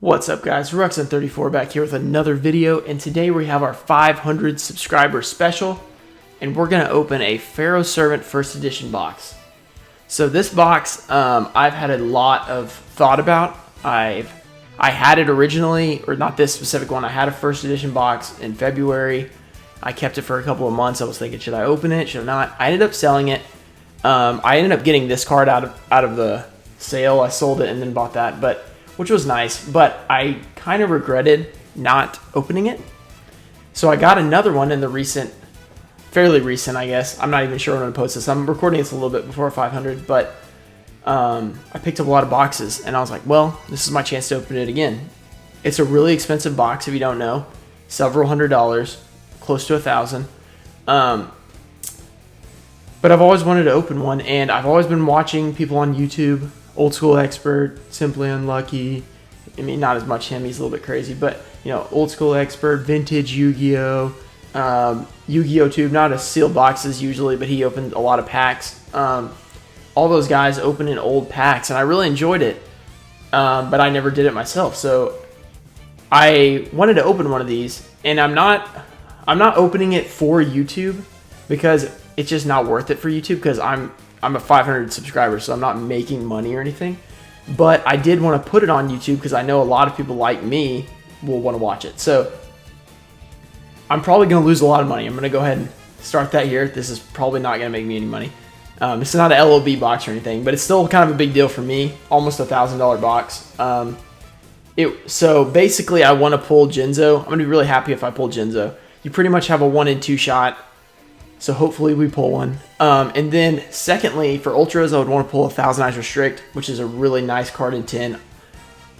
What's up guys, wracking back here with another video, and today we have our 500 subscriber special, and we're going to open a Pharaoh Servant First Edition box. So this box, I've had a lot of thought about. I had it originally, or not this specific one, I had a First Edition box in February. I kept it for a couple of months. I was thinking, should I open it, should I not? I ended up selling it. I ended up getting this card out of the sale. I sold it and then bought that, which was nice, but I kind of regretted not opening it. So I got another one in the fairly recent, I guess. I'm not even sure when I'm going to post this. I'm recording this a little bit before 500, but I picked up a lot of boxes, and I was like, well, this is my chance to open it again. It's a really expensive box, if you don't know. Several $100s, close to $1,000. But I've always wanted to open one, and I've always been watching people on YouTube. Old School Expert, Simply Unlucky. I mean, not as much him, he's a little bit crazy, but you know, Old School Expert, Vintage Yugioh, Yugioh Tube, not as sealed boxes usually, but he opened a lot of packs. All those guys open in old packs, and I really enjoyed it, but I never did it myself. So I wanted to open one of these, and I'm not opening it for YouTube because it's just not worth it for YouTube because I'm a 500 subscriber, so I'm not making money or anything. But I did want to put it on YouTube because I know a lot of people like me will want to watch it. So I'm probably going to lose a lot of money. I'm going to go ahead and start that here. This is probably not going to make me any money. It's not an LOB box or anything, but it's still kind of a big deal for me. Almost $1,000 box. So basically, I want to pull Jinzo. I'm going to be really happy if I pull Jinzo. You pretty much have a 1 in 2 shot. So hopefully we pull one. And then secondly, for Ultras, I would want to pull a Thousand Eyes Restrict, which is a really nice card in 10.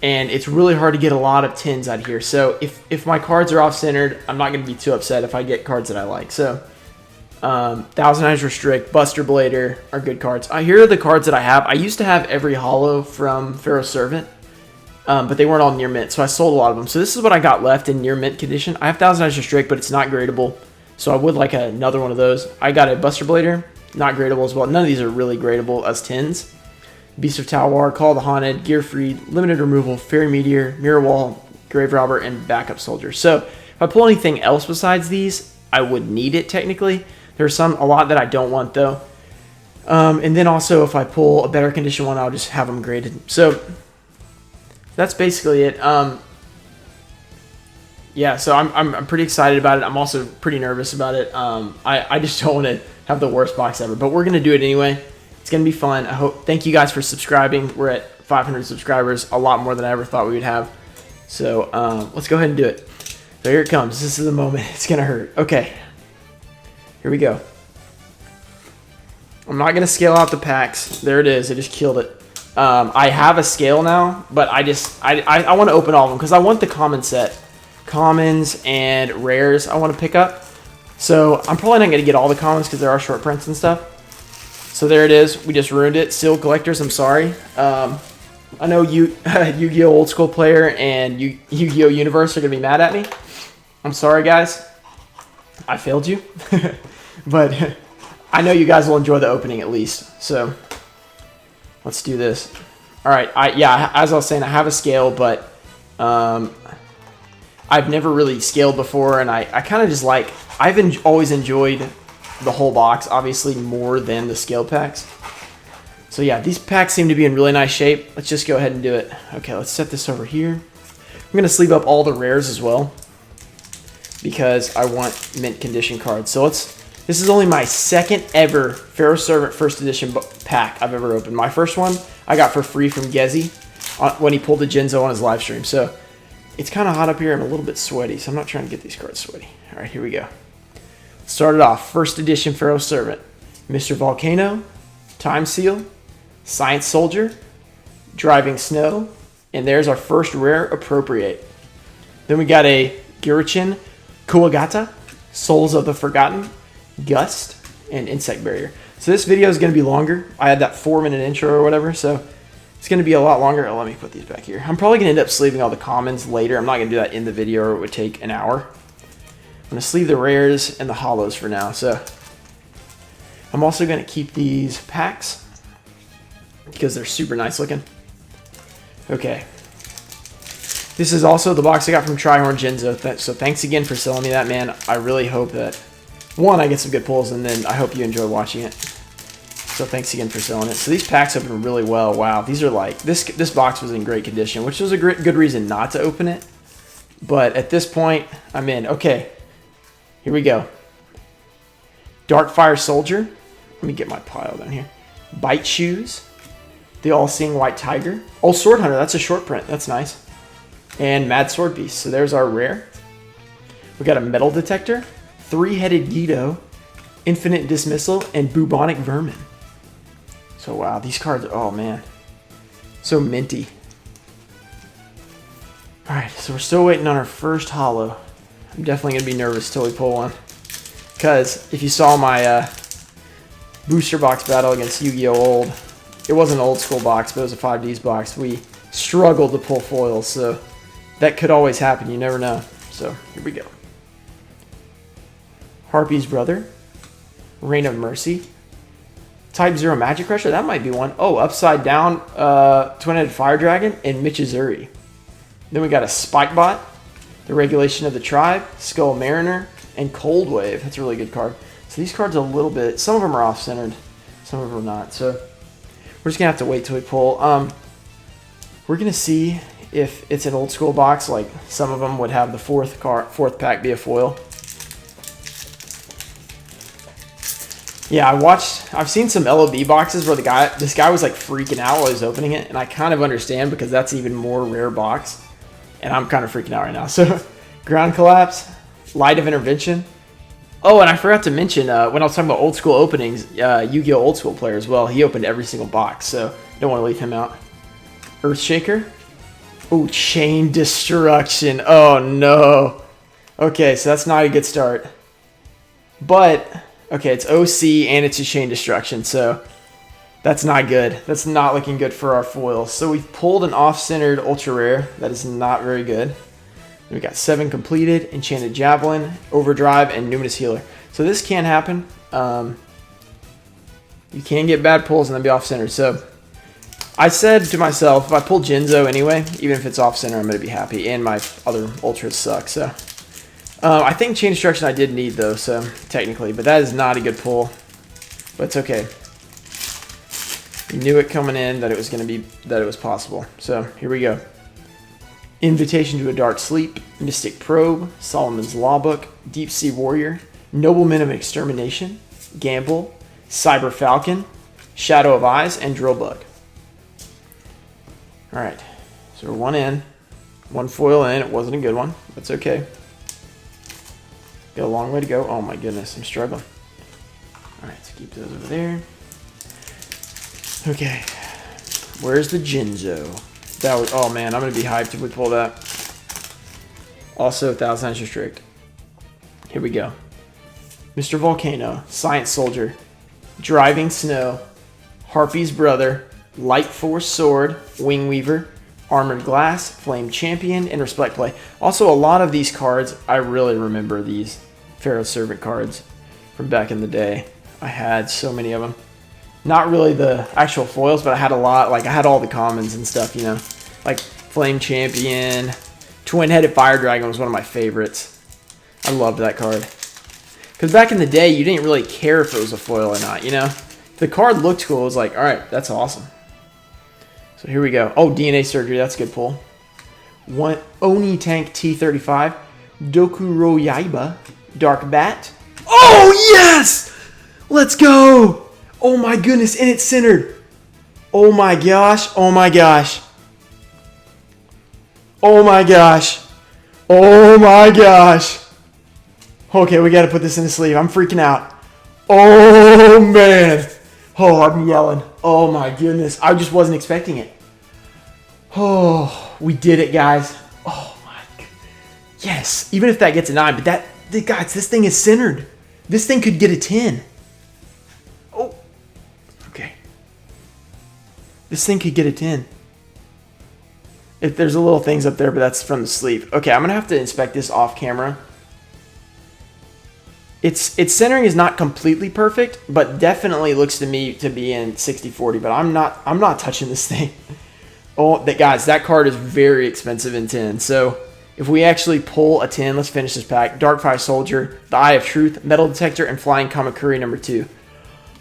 And it's really hard to get a lot of 10s out here. So if my cards are off-centered, I'm not going to be too upset if I get cards that I like. So Thousand Eyes Restrict, Buster Blader are good cards. Here are the cards that I have. I used to have every holo from Pharaoh Servant, but they weren't all near mint, so I sold a lot of them. So this is what I got left in near mint condition. I have Thousand Eyes Restrict, but it's not gradable. So I would like another one of those. I got a Buster Blader, not gradable as well. None of these are really gradable as 10s. Beast of Talwar, Call of the Haunted, Gear Free, Limited Removal, Fairy Meteor, Mirror Wall, Grave Robber, and Backup Soldier. So if I pull anything else besides these, I would need it technically. There's a lot that I don't want though. And then also if I pull a better condition one, I'll just have them graded. So that's basically it. Yeah, so I'm pretty excited about it. I'm also pretty nervous about it. I just don't want to have the worst box ever, but we're gonna do it anyway. It's gonna be fun. Thank you guys for subscribing. We're at 500 subscribers, a lot more than I ever thought we would have. So let's go ahead and do it. So here it comes. This is the moment. It's gonna hurt. Okay, here we go. I'm not gonna scale out the packs. There it is. I just killed it. I have a scale now, but I want to open all of them because I want the common set. Commons and rares I want to pick up. So I'm probably not going to get all the commons because there are short prints and stuff. So there it is. We just ruined it. Sealed collectors, I'm sorry. I know Yu-Gi-Oh! Old School player and Yu-Gi-Oh! Universe are going to be mad at me. I'm sorry, guys. I failed you. But I know you guys will enjoy the opening at least. So let's do this. All right. Yeah, as I was saying, I have a scale, but I've never really scaled before, and I kind of just like, always enjoyed the whole box, obviously, more than the scale packs. So yeah, these packs seem to be in really nice shape. Let's just go ahead and do it. Okay, let's set this over here. I'm going to sleeve up all the rares as well, because I want mint condition cards. So this is only my second ever Pharaoh Servant First Edition pack I've ever opened. My first one I got for free from Gezi when he pulled the Jinzo on his live stream. So it's kind of hot up here. I'm a little bit sweaty, so I'm not trying to get these cards sweaty. All right, here we go. Started off, First Edition Pharaoh Servant. Mr. Volcano, Time Seal, Science Soldier, Driving Snow, and there's our first rare Appropriate. Then we got a Girichin, Kuwagata, Souls of the Forgotten, Gust, and Insect Barrier. So this video is going to be longer. I had that 4-minute intro or whatever, so it's going to be a lot longer. Oh, let me put these back here. I'm probably going to end up sleeving all the commons later. I'm not going to do that in the video or it would take an hour. I'm going to sleeve the rares and the holos for now. So I'm also going to keep these packs because they're super nice looking. Okay. This is also the box I got from Tryhorn Jinzo. So thanks again for selling me that, man. I really hope that, one, I get some good pulls, and then I hope you enjoy watching it. So thanks again for selling it. So these packs open really well. Wow, these are like, this box was in great condition, which was a good reason not to open it. But at this point, I'm in. Okay, here we go. Darkfire Soldier. Let me get my pile down here. Bite Shoes. The All-Seeing White Tiger. Oh, Sword Hunter. That's a short print. That's nice. And Mad Sword Beast. So there's our rare. We got a Metal Detector. Three-Headed Yugioh. Infinite Dismissal. And Bubonic Vermin. So wow, these cards, oh man. So minty. Alright, so we're still waiting on our first holo. I'm definitely going to be nervous till we pull one. Because if you saw my booster box battle against Yu-Gi-Oh! Old, it wasn't an old school box, but it was a 5Ds box. We struggled to pull foils, so that could always happen. You never know. So here we go. Harpy's Brother. Reign of Mercy. Type 0 Magic Crusher. That might be one. Oh, Upside Down Twin-Headed Fire Dragon and Michizuri. Then we got a Spikebot. The Regulation of the Tribe. Skull Mariner. And Cold Wave. That's a really good card. So these cards are a little bit, some of them are off-centered, some of them are not. So we're just going to have to wait till we pull. We're going to see if it's an old school box, like some of them would have the fourth pack be a foil. Yeah, I've seen some LOB boxes where this guy was like freaking out while he was opening it, and I kind of understand because that's even more rare box, and I'm kind of freaking out right now. So Ground Collapse, Light of Intervention. Oh, and I forgot to mention, when I was talking about old school openings, Yu-Gi-Oh! Old school player as well, he opened every single box, so don't want to leave him out. Earthshaker. Oh, Chain Destruction. Oh, no. Okay, so that's not a good start. But, okay, it's OC and it's a Chain Destruction, so that's not good. That's not looking good for our foils. So we've pulled an off-centered Ultra Rare. That is not very good. We got 7 completed, Enchanted Javelin, Overdrive, and Numinous Healer. So this can happen. You can get bad pulls and then be off-center. So I said to myself, if I pull Jinzo anyway, even if it's off-center, I'm going to be happy. And my other Ultras suck. So I think Chain Destruction I did need, though, so technically. But that is not a good pull. But it's okay. We knew it coming in that it was going to be, that it was possible. So here we go. Invitation to a Dark Sleep, Mystic Probe, Solomon's Lawbook, Deep Sea Warrior, Nobleman of Extermination, Gamble, Cyber Falcon, Shadow of Eyes, and Drillbug. Alright, so we're one in. One foil in. It wasn't a good one. That's okay. Got a long way to go. Oh my goodness, I'm struggling. Alright, so keep those over there. Okay, where's the Jinzo? That was, oh man, I'm going to be hyped if we pull that. Also, 1,000 Times Restrict. Here we go. Mr. Volcano, Science Soldier, Driving Snow, Harpy's Brother, Light Force Sword, Wing Weaver, Armored Glass, Flame Champion, and Respect Play. Also, a lot of these cards, I really remember these Pharaoh Servant cards from back in the day. I had so many of them. Not really the actual foils, but I had a lot. Like, I had all the commons and stuff, you know. Like, Flame Champion. Twin-Headed Fire Dragon was one of my favorites. I loved that card. Because back in the day, you didn't really care if it was a foil or not, you know. If the card looked cool, it was like, alright, that's awesome. So here we go. Oh, DNA Surgery, that's a good pull. One Oni Tank T35. Dokuro Yaiba. Dark Bat. Oh, yes! Let's go! Oh my goodness, and it's centered. Oh my gosh, oh my gosh. Oh my gosh. Oh my gosh. Okay, we got to put this in the sleeve. I'm freaking out. Oh man. Oh, I'm yelling. Oh my goodness. I just wasn't expecting it. Oh, we did it, guys. Oh my god. Yes, even if that gets a 9, but guys, this thing is centered. This thing could get a 10. This thing could get a 10. If there's a little things up there, but that's from the sleeve. Okay, I'm gonna have to inspect this off camera. Its centering is not completely perfect, but definitely looks to me to be in 60-40. But I'm not touching this thing. Oh, guys, that card is very expensive in 10. So if we actually pull a 10, let's finish this pack. Darkfire Soldier, the Eye of Truth, Metal Detector, and Flying Kamakuri number 2.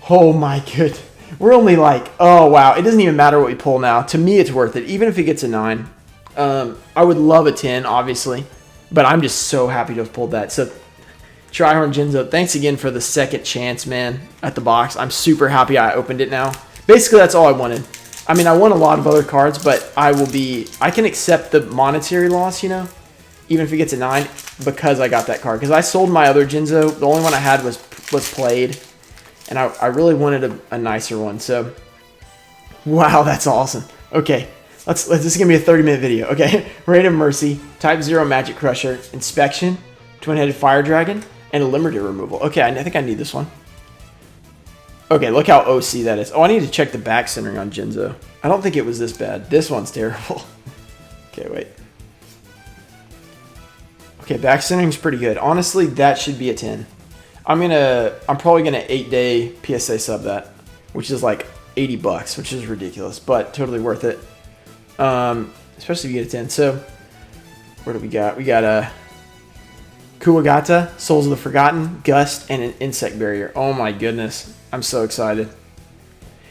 Oh my good. We're only like, oh wow. It doesn't even matter what we pull now. To me, it's worth it. Even if it gets a 9. I would love a 10, obviously. But I'm just so happy to have pulled that. So Tryhorn Jinzo, thanks again for the second chance, man, at the box. I'm super happy I opened it now. Basically, that's all I wanted. I mean, I won a lot of other cards, but I can accept the monetary loss, you know, even if it gets a 9, because I got that card. Because I sold my other Jinzo. The only one I had was played, and I really wanted a nicer one. So, wow, that's awesome. Okay, this is going to be a 30-minute video. Okay, Raid of Mercy, Type 0 Magic Crusher, Inspection, Twin-Headed Fire Dragon, and a Limiter Removal. Okay, I think I need this one. Okay, look how OC that is. Oh, I need to check the back centering on Jinzo. I don't think it was this bad. This one's terrible. Okay, wait. Okay, back centering's pretty good. Honestly, that should be a 10. I'm probably gonna 8-day PSA sub that, which is like $80, which is ridiculous, but totally worth it. Especially if you get a 10. So, what do we got? We got Kuwagata, Souls of the Forgotten, Gust, and an Insect Barrier. Oh my goodness. I'm so excited.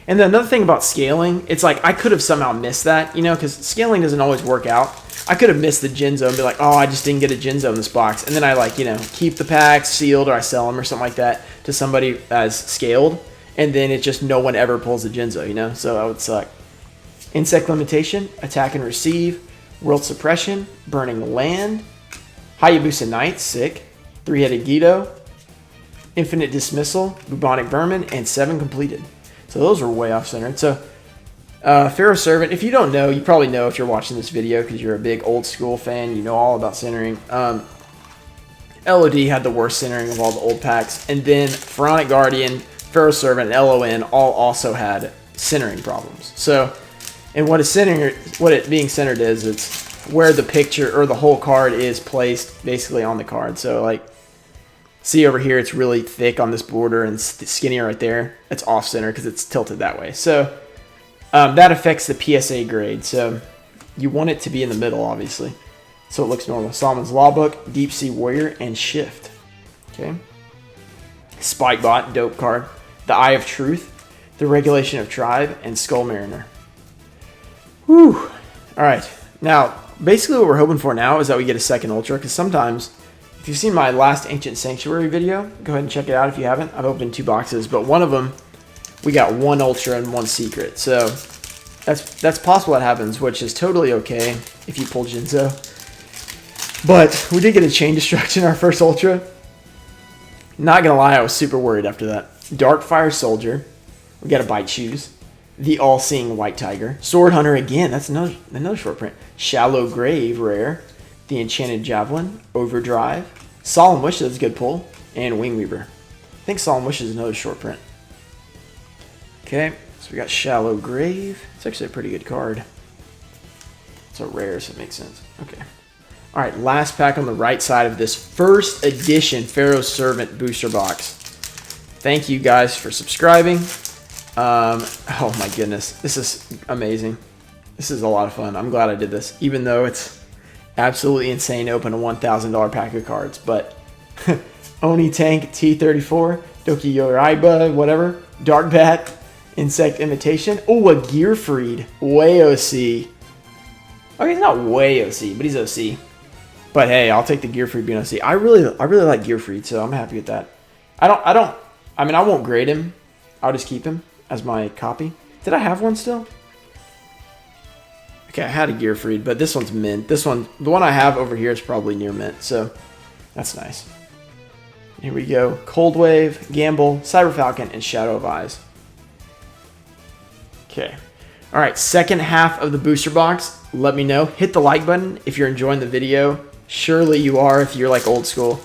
And then another thing about scaling, it's like I could have somehow missed that, you know, because scaling doesn't always work out. I could have missed the Jinzo and be like, oh, I just didn't get a Jinzo in this box. And then I like, you know, keep the packs sealed or I sell them or something like that to somebody as scaled. And then it's just no one ever pulls a Jinzo, you know, so that would suck. Insect Limitation, Attack and Receive, World Suppression, Burning Land, Hayabusa Knight, sick, Three-Headed Guido, Infinite Dismissal, Bubonic Vermin, and 7 completed. So those are way off center. So Pharaoh Servant, if you don't know, you probably know if you're watching this video because you're a big old school fan, you know all about centering. LOD had the worst centering of all the old packs. And then Pharaonic Guardian, Pharaoh Servant, and LON all also had centering problems. So, and what it being centered is, it's where the picture or the whole card is placed basically on the card. So like, see over here, it's really thick on this border and skinnier right there. It's off center because it's tilted that way. So that affects the PSA grade. So you want it to be in the middle, obviously. So it looks normal. Solomon's Law Book, Deep Sea Warrior, and Shift. Okay. Spikebot, dope card. The Eye of Truth, the Regulation of Tribe, and Skull Mariner. Whew. All right. Now, basically what we're hoping for now is that we get a second Ultra, because sometimes, if you've seen my last Ancient Sanctuary video, go ahead and check it out if you haven't. I've opened 2 boxes, but one of them, we got 1 Ultra and 1 Secret. So that's possible that happens, which is totally okay if you pull Jinzo. But we did get a Chain Destruction our first Ultra. Not gonna lie, I was super worried after that. Darkfire Soldier. We got a Bite Shoes. The All-Seeing White Tiger. Sword Hunter again. That's another short print. Shallow Grave, rare. The Enchanted Javelin. Overdrive. Solemn Wishes is a good pull. And Wing Weaver. I think Solemn Wishes is another short print. Okay, so we got Shallow Grave. It's actually a pretty good card. It's a rare, so it makes sense. Okay. All right, last pack on the right side of this first edition Pharaoh Servant booster box. Thank you guys for subscribing. Oh my goodness, this is amazing. This is a lot of fun. I'm glad I did this, even though it's absolutely insane to open a $1,000 pack of cards. But Oni Tank T34, Doki Yoraiba, whatever, Dark Bat, Insect Imitation. Oh, a Gearfried, way OC. Okay, he's not way OC, but he's OC. But hey, I'll take the Gearfried being OC. I really like Gearfried, so I'm happy with that. I mean, I won't grade him. I'll just keep him as my copy. Did I have one still? Okay, I had a Gearfried, but this one's mint. This one, the one I have over here is probably near mint, so that's nice. Here we go. Cold Wave, Gamble, Cyber Falcon, and Shadow of Eyes. Okay. All right, second half of the booster box. Let me know. Hit the like button if you're enjoying the video. Surely you are if you're like old school.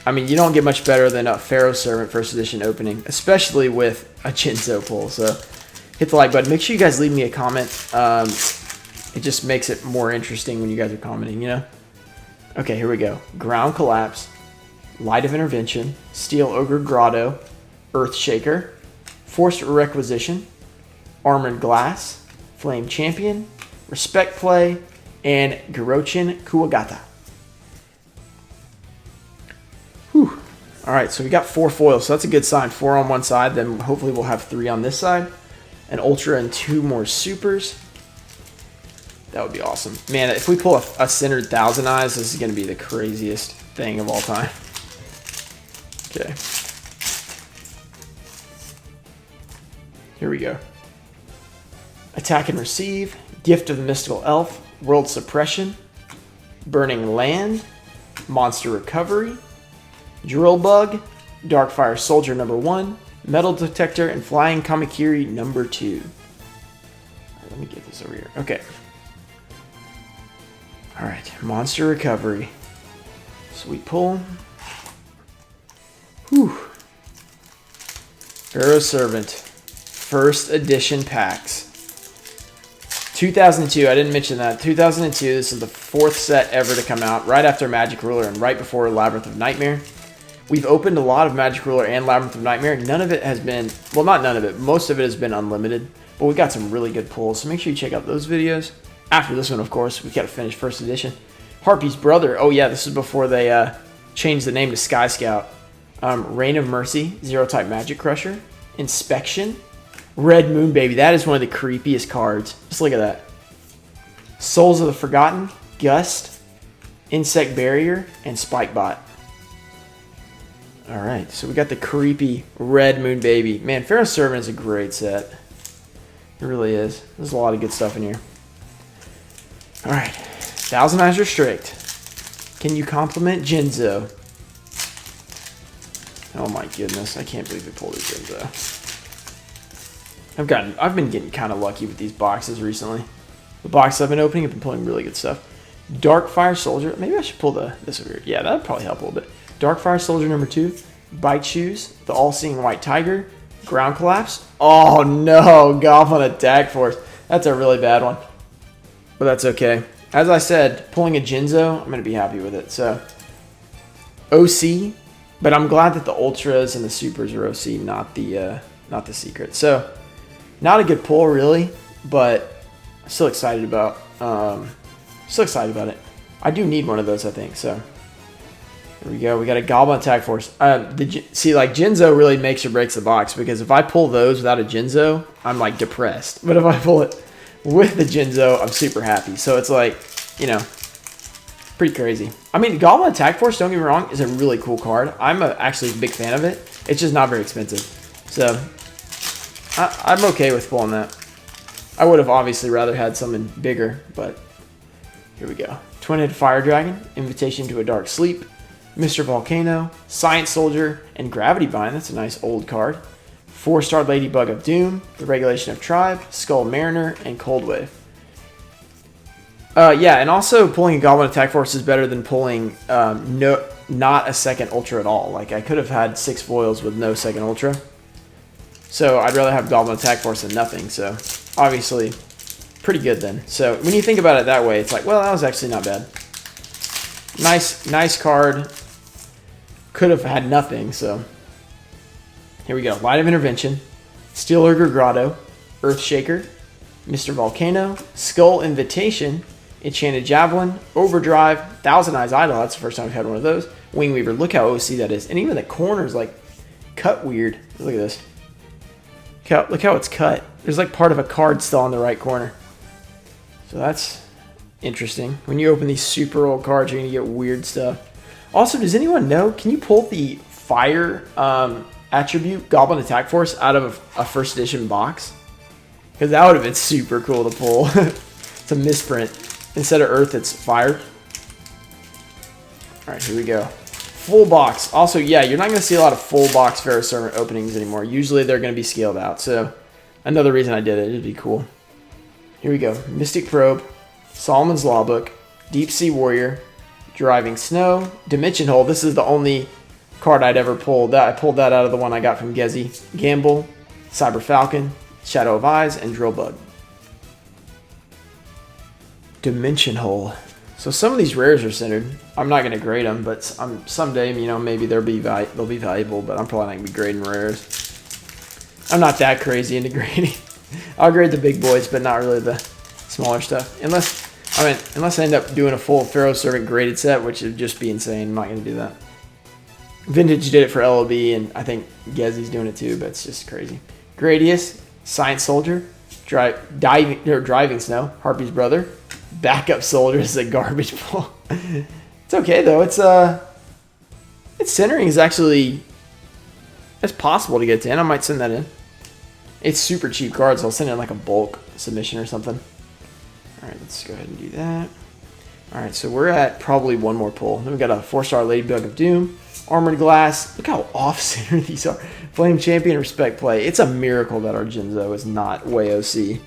I mean, you don't get much better than a Pharaoh Servant first edition opening, especially with a Jinzo pull. So hit the like button. Make sure you guys leave me a comment. It just makes it more interesting when you guys are commenting, you know? Okay, here we go. Ground Collapse, Light of Intervention, Steel Ogre Grotto, Earth Shaker, Forced Requisition, Armored Glass, Flame Champion, Respect Play, and Girochin Kuwagata. Whew. All right, so we got 4 foils, so that's a good sign. 4 on one side, then hopefully we'll have 3 on this side. An Ultra and 2 more Supers. That would be awesome. Man, if we pull a centered Thousand Eyes, this is going to be the craziest thing of all time. Okay. Here we go. Attack and Receive, Gift of the Mystical Elf, World Suppression, Burning Land, Monster Recovery, Drill Bug, Darkfire Soldier number 1, Metal Detector, and Flying Kamakiri number 2. All right, let me get this over here. Okay. All right, Monster Recovery. Sweet pull. Whew. Pharaoh's Servant. First edition packs. 2002, I didn't mention that. 2002, this is the 4th set ever to come out, right after Magic Ruler and right before Labyrinth of Nightmare. We've opened a lot of Magic Ruler and Labyrinth of Nightmare. None of it has been, well, not none of it, most of it has been unlimited, but we got some really good pulls, so make sure you check out those videos. After this one, of course, we got to finish first edition. Harpy's Brother, oh yeah, this is before they changed the name to Sky Scout. Reign of Mercy, Zero-type Magic Crusher, Inspection, Red Moon Baby, that is one of the creepiest cards. Just look at that. Souls of the Forgotten, Gust, Insect Barrier, and Spikebot. Alright, so we got the creepy Red Moon Baby. Man, Pharaoh's Servant is a great set. It really is. There's a lot of good stuff in here. Alright, Thousand Eyes Restrict. Can you compliment Jinzo? Oh my goodness, I can't believe we pulled a Jinzo. I've been getting kind of lucky with these boxes recently. The boxes I've been opening have been pulling really good stuff. Darkfire Soldier. Maybe I should pull this over here. Yeah, that would probably help a little bit. Darkfire Soldier number 2. Bite Shoes. The All-Seeing White Tiger. Ground Collapse. Oh no, Goblin Attack Force. That's a really bad one. But that's okay. As I said, pulling a Jinzo, I'm going to be happy with it. So, OC. But I'm glad that the Ultras and the Supers are OC, not the Secret. So, not a good pull, really, but I'm still excited about. It. I do need one of those, I think. So here we go. We got a Goblin Attack Force. See, like Jinzo really makes or breaks the box because if I pull those without a Jinzo, I'm like depressed. But if I pull it with the Jinzo, I'm super happy. So it's like, you know, pretty crazy. I mean, Goblin Attack Force, don't get me wrong, is a really cool card. I'm actually a big fan of it. It's just not very expensive. So I'm okay with pulling that. I would have obviously rather had something bigger, but here we go. Twin-Headed Fire Dragon, Invitation to a Dark Sleep, Mr. Volcano, Science Soldier, and Gravity Bind. That's a nice old card. 4-star Ladybug of Doom, The Regulation of Tribe, Skull Mariner, and Cold Wave. Yeah, and also pulling a Goblin Attack Force is better than pulling not a second Ultra at all. Like, I could have had 6 foils with no second Ultra. So I'd rather have Goblin Attack Force than nothing. So obviously, pretty good then. So when you think about it that way, it's like, well, that was actually not bad. Nice card. Could have had nothing. So here we go. Light of Intervention, Steel Ogre Grotto, Earthshaker, Mr. Volcano, Skull Invitation, Enchanted Javelin, Overdrive, Thousand Eyes Idol. That's the first time we've had one of those. Wingweaver. Look how OC that is. And even the corner's like cut weird. Look at this. Look how it's cut. There's like part of a card still on the right corner. So that's interesting. When you open these super old cards, you're going to get weird stuff. Also, does anyone know, can you pull the fire attribute Goblin Attack Force out of a first edition box? Because that would have been super cool to pull. It's a misprint. Instead of earth, it's fire. Alright, here we go. Full box. Also, yeah, you're not going to see a lot of full box Pharaoh's Servant openings anymore. Usually they're going to be scaled out. So, another reason I did it. It'd be cool. Here we go. Mystic Probe, Solomon's Lawbook, Deep Sea Warrior, Driving Snow, Dimension Hole. This is the only card I'd ever pulled. I pulled that out of the one I got from Gezi. Gamble, Cyber Falcon, Shadow of Eyes, and Drill Bug. Dimension Hole. So some of these rares are centered. I'm not going to grade them, but someday, you know, maybe they'll be valuable, but I'm probably not going to be grading rares. I'm not that crazy into grading. I'll grade the big boys, but not really the smaller stuff. Unless I end up doing a full Pharaoh Servant graded set, which would just be insane. I'm not going to do that. Vintage did it for LLB, and I think Gezzy's doing it too, but it's just crazy. Gradius, Science Soldier, Driving Snow, Harpy's brother. Backup Soldier is a garbage pull. It's okay though. Its centering is actually, it's possible to get 10. I might send that in. It's super cheap cards, so I'll send it in like a bulk submission or something. All right, let's go ahead and do that. All right, so we're at probably one more pull. Then we got a 4-star Ladybug of Doom, Armored Glass. Look how off-center these are. Flame Champion, Respect Play. It's a miracle that our Jinzo is not way OC.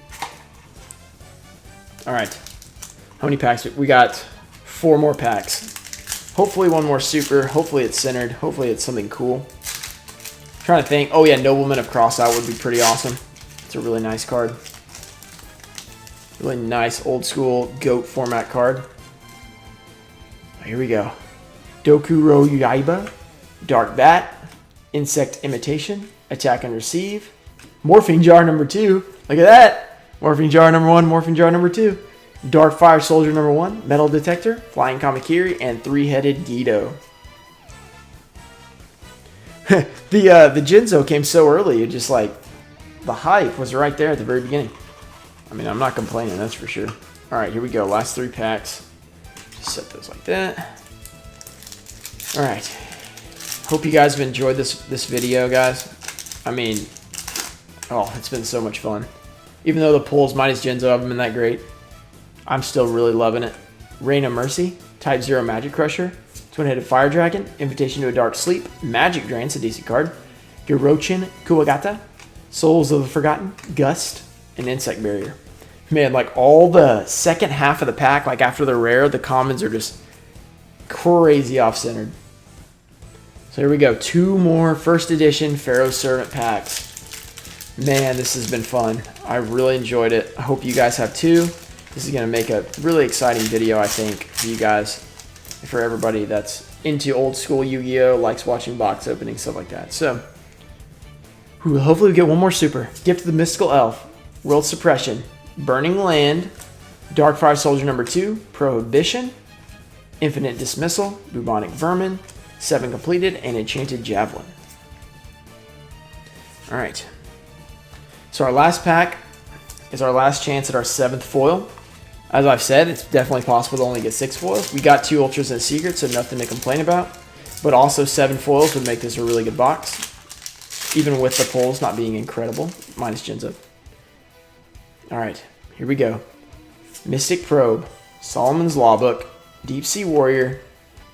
All right, how many packs? We got 4 more packs. Hopefully one more super. Hopefully it's centered. Hopefully it's something cool. Trying to think. Oh yeah, Nobleman of Crossout would be pretty awesome. It's a really nice card. Really nice old school GOAT format card. Here we go. Dokuro Yaiba, Dark Bat, Insect Imitation, Attack and Receive, Morphing Jar number 2. Look at that. Morphing Jar number 1, Morphing Jar number 2. Dark Fire Soldier number 1, Metal Detector, Flying Kamakiri, and 3-headed Guido. The Jinzo came so early, it just like, the hype was right there at the very beginning. I mean, I'm not complaining, that's for sure. All right, here we go, last 3 packs. Just set those like that. All right, hope you guys have enjoyed this video, guys. I mean, oh, it's been so much fun. Even though the pulls minus Jinzo haven't been that great, I'm still really loving it. Reign of Mercy, Type 0 Magic Crusher, Twin-Headed Fire Dragon, Invitation to a Dark Sleep, Magic Drain, it's a decent card, Girochin Kuwagata, Souls of the Forgotten, Gust, and Insect Barrier. Man, like all the second half of the pack, like after the rare, the commons are just crazy off-centered. So here we go, 2 more first edition Pharaoh Servant packs. Man, this has been fun. I really enjoyed it. I hope you guys have too. This is going to make a really exciting video, I think, for you guys. And for everybody that's into old school Yu-Gi-Oh!, likes watching box openings, stuff like that. So, hopefully we get one more super. Gift of the Mystical Elf, World Suppression, Burning Land, Darkfire Soldier number 2, Prohibition, Infinite Dismissal, Bubonic Vermin, 7 completed, and Enchanted Javelin. Alright. So our last pack is our last chance at our 7th foil. As I've said, it's definitely possible to only get 6 foils. We got 2 ultras and a secret, so nothing to complain about. But also 7 foils would make this a really good box. Even with the pulls not being incredible, minus Jinzo. Alright, here we go. Mystic Probe, Solomon's Lawbook, Deep Sea Warrior,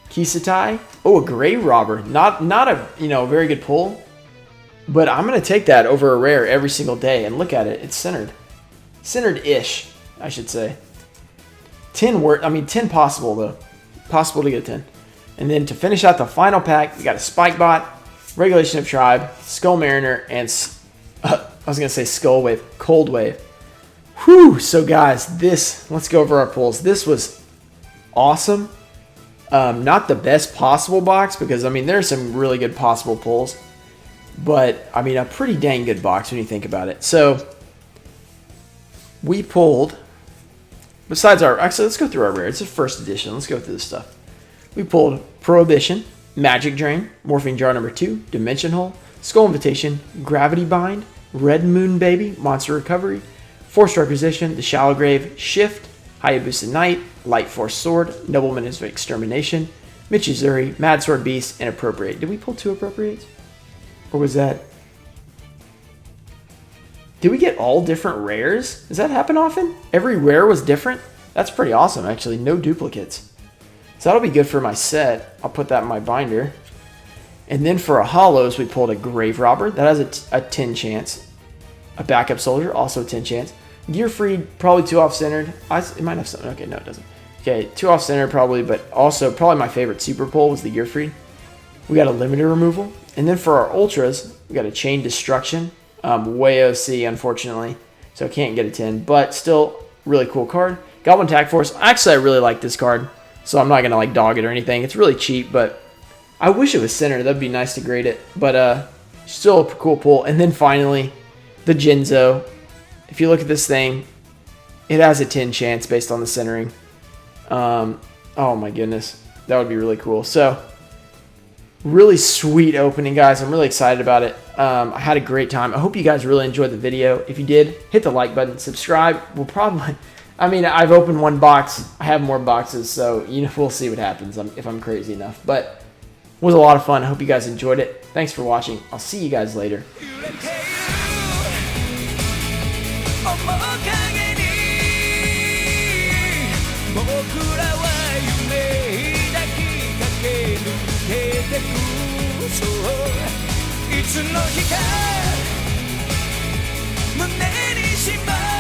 Kisatai. Oh, a Grave Robber. Not a very good pull, but I'm gonna take that over a rare every single day. And look at it, it's centered, centered-ish, I should say. 10 possible though, possible to get 10. And then to finish out the final pack, we got a Spike Bot, Regulation of Tribe, Skull Mariner, and I was gonna say Skull Wave, Cold Wave. Whew! So guys, let's go over our pulls. This was awesome. Not the best possible box because I mean there's some really good possible pulls, but I mean a pretty dang good box when you think about it. So we pulled, besides actually let's go through our rare. It's a first edition. Let's go through this stuff. We pulled Prohibition, Magic Drain, Morphing Jar number 2, Dimension Hole, Skull Invitation, Gravity Bind, Red Moon Baby, Monster Recovery, Forced Requisition, The Shallow Grave, Shift, Hayabusa Knight, Light Force Sword, Nobleman of Extermination, Michizuri, Mad Sword Beast, and Appropriate. Did we pull 2 Appropriates? Or was that... Did we get all different rares? Does that happen often? Every rare was different? That's pretty awesome, actually. No duplicates. So that'll be good for my set. I'll put that in my binder. And then for a Hollows, we pulled a Grave Robber. That has a 10 chance. A Backup Soldier, also a 10 chance. Gear Freed, probably 2 off-centered. It might have something. Okay, no, it doesn't. Okay, 2 off-centered probably, but also probably my favorite super pull was the Gear Freed. We got a Limiter Removal. And then for our Ultras, we got a Chain Destruction. Way OC, unfortunately. So I can't get a 10, but still really cool card. Goblin Tack Force. Actually, I really like this card, so I'm not going to like dog it or anything. It's really cheap, but I wish it was centered. That'd be nice to grade it, but still a cool pull. And then finally, the Jinzo. If you look at this thing, it has a 10 chance based on the centering. Oh my goodness, that would be really cool. So really sweet opening, guys. I'm really excited about it. I had a great time. I hope you guys really enjoyed the video. If you did, hit the like button, subscribe. We'll probably, I mean, I've opened one box. I have more boxes, so we'll see what happens if I'm crazy enough. But it was a lot of fun. I hope you guys enjoyed it. Thanks for watching. I'll see you guys later. "いつの日か胸にしまう